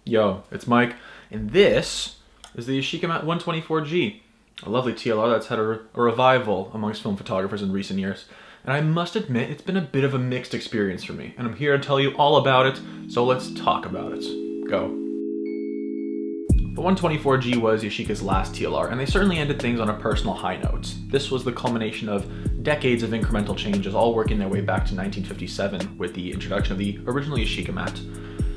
Yo, it's Mike, and this is the Yashica Mat-124G, a lovely TLR that's had a revival amongst film photographers in recent years. And I must admit, it's been a bit of a mixed experience for me, and I'm here to tell you all about it, so let's talk about it. Go. The 124G was Yashica's last TLR, and they certainly ended things on a personal high note. This was the culmination of decades of incremental changes, all working their way back to 1957 with the introduction of the original Yashica Mat.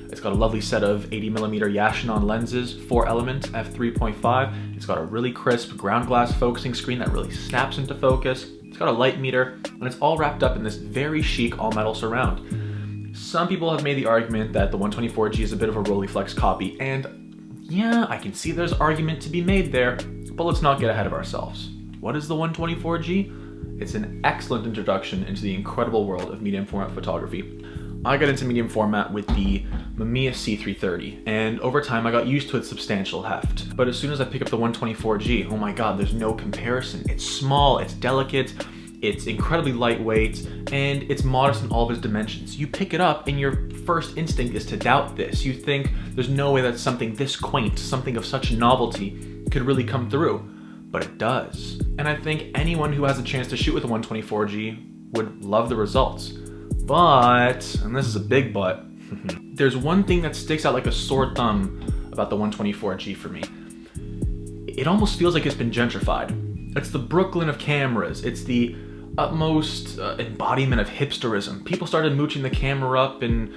It's got a lovely set of 80mm Yashica lenses, 4-element f3.5. It's got a really crisp ground glass focusing screen that really snaps into focus. It's got a light meter, and it's all wrapped up in this very chic all-metal surround. Some people have made the argument that the 124G is a bit of a Rolleiflex copy, and yeah, I can see there's argument to be made there, but let's not get ahead of ourselves. What is the 124G? It's an excellent introduction into the incredible world of medium format photography. I got into medium format with the Mamiya C330, and over time I got used to its substantial heft. But as soon as I pick up the 124G, oh my god, there's no comparison. It's small, it's delicate, it's incredibly lightweight, and it's modest in all of its dimensions. You pick it up and your first instinct is to doubt this. You think there's no way that something this quaint, something of such novelty, could really come through. But it does. And I think anyone who has a chance to shoot with a 124G would love the results. But, and this is a big but, there's one thing that sticks out like a sore thumb about the 124G for me. It almost feels like it's been gentrified. It's the Brooklyn of cameras. It's the utmost embodiment of hipsterism. People started mooching the camera up, and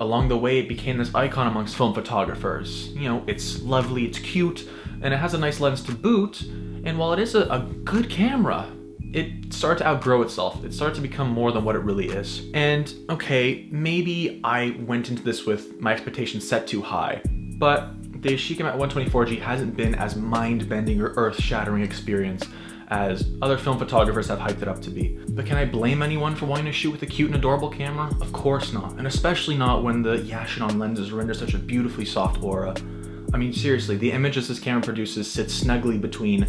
along the way it became this icon amongst film photographers. You know, it's lovely, it's cute, and it has a nice lens to boot, and while it is a good camera, it started to outgrow itself. It started to become more than what it really is. And okay, maybe I went into this with my expectations set too high, but the Yashica Mat-124G hasn't been as mind-bending or earth-shattering experience as other film photographers have hyped it up to be. But can I blame anyone for wanting to shoot with a cute and adorable camera? Of course not, and especially not when the Yashica lenses render such a beautifully soft aura. I mean, seriously, the images this camera produces sit snugly between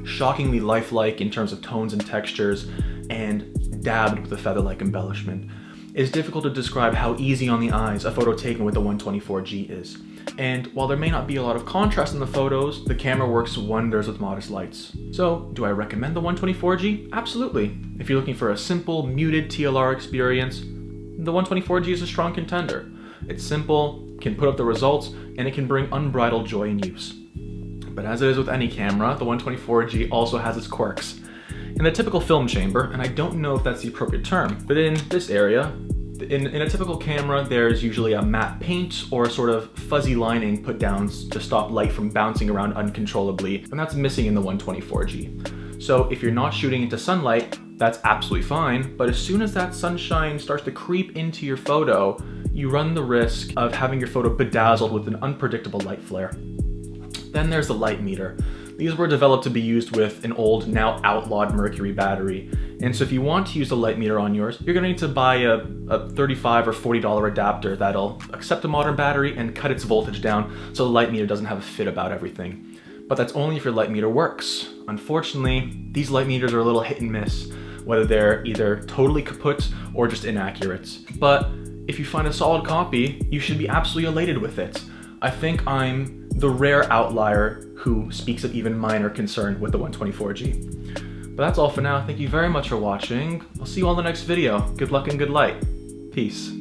shockingly lifelike in terms of tones and textures and dabbed with a feather-like embellishment. It's difficult to describe how easy on the eyes a photo taken with the 124G is. And while there may not be a lot of contrast in the photos, the camera works wonders with modest lights. So, do I recommend the 124G? Absolutely. If you're looking for a simple, muted TLR experience, the 124G is a strong contender. It's simple, can put up the results, and it can bring unbridled joy in use. But as it is with any camera, the 124G also has its quirks. In the typical film chamber, and I don't know if that's the appropriate term, but in this area, in a typical camera, there's usually a matte paint or a sort of fuzzy lining put down to stop light from bouncing around uncontrollably, and that's missing in the 124G. So if you're not shooting into sunlight, that's absolutely fine, but as soon as that sunshine starts to creep into your photo, you run the risk of having your photo bedazzled with an unpredictable light flare. Then there's the light meter. These were developed to be used with an old, now outlawed mercury battery. And so if you want to use a light meter on yours, you're gonna need to buy a $35 or $40 adapter that'll accept a modern battery and cut its voltage down so the light meter doesn't have a fit about everything. But that's only if your light meter works. Unfortunately, these light meters are a little hit and miss, whether they're either totally kaput or just inaccurate. But if you find a solid copy, you should be absolutely elated with it. I think I'm the rare outlier who speaks of even minor concern with the 124G. But that's all for now. Thank you very much for watching. I'll see you on the next video. Good luck and good light. Peace.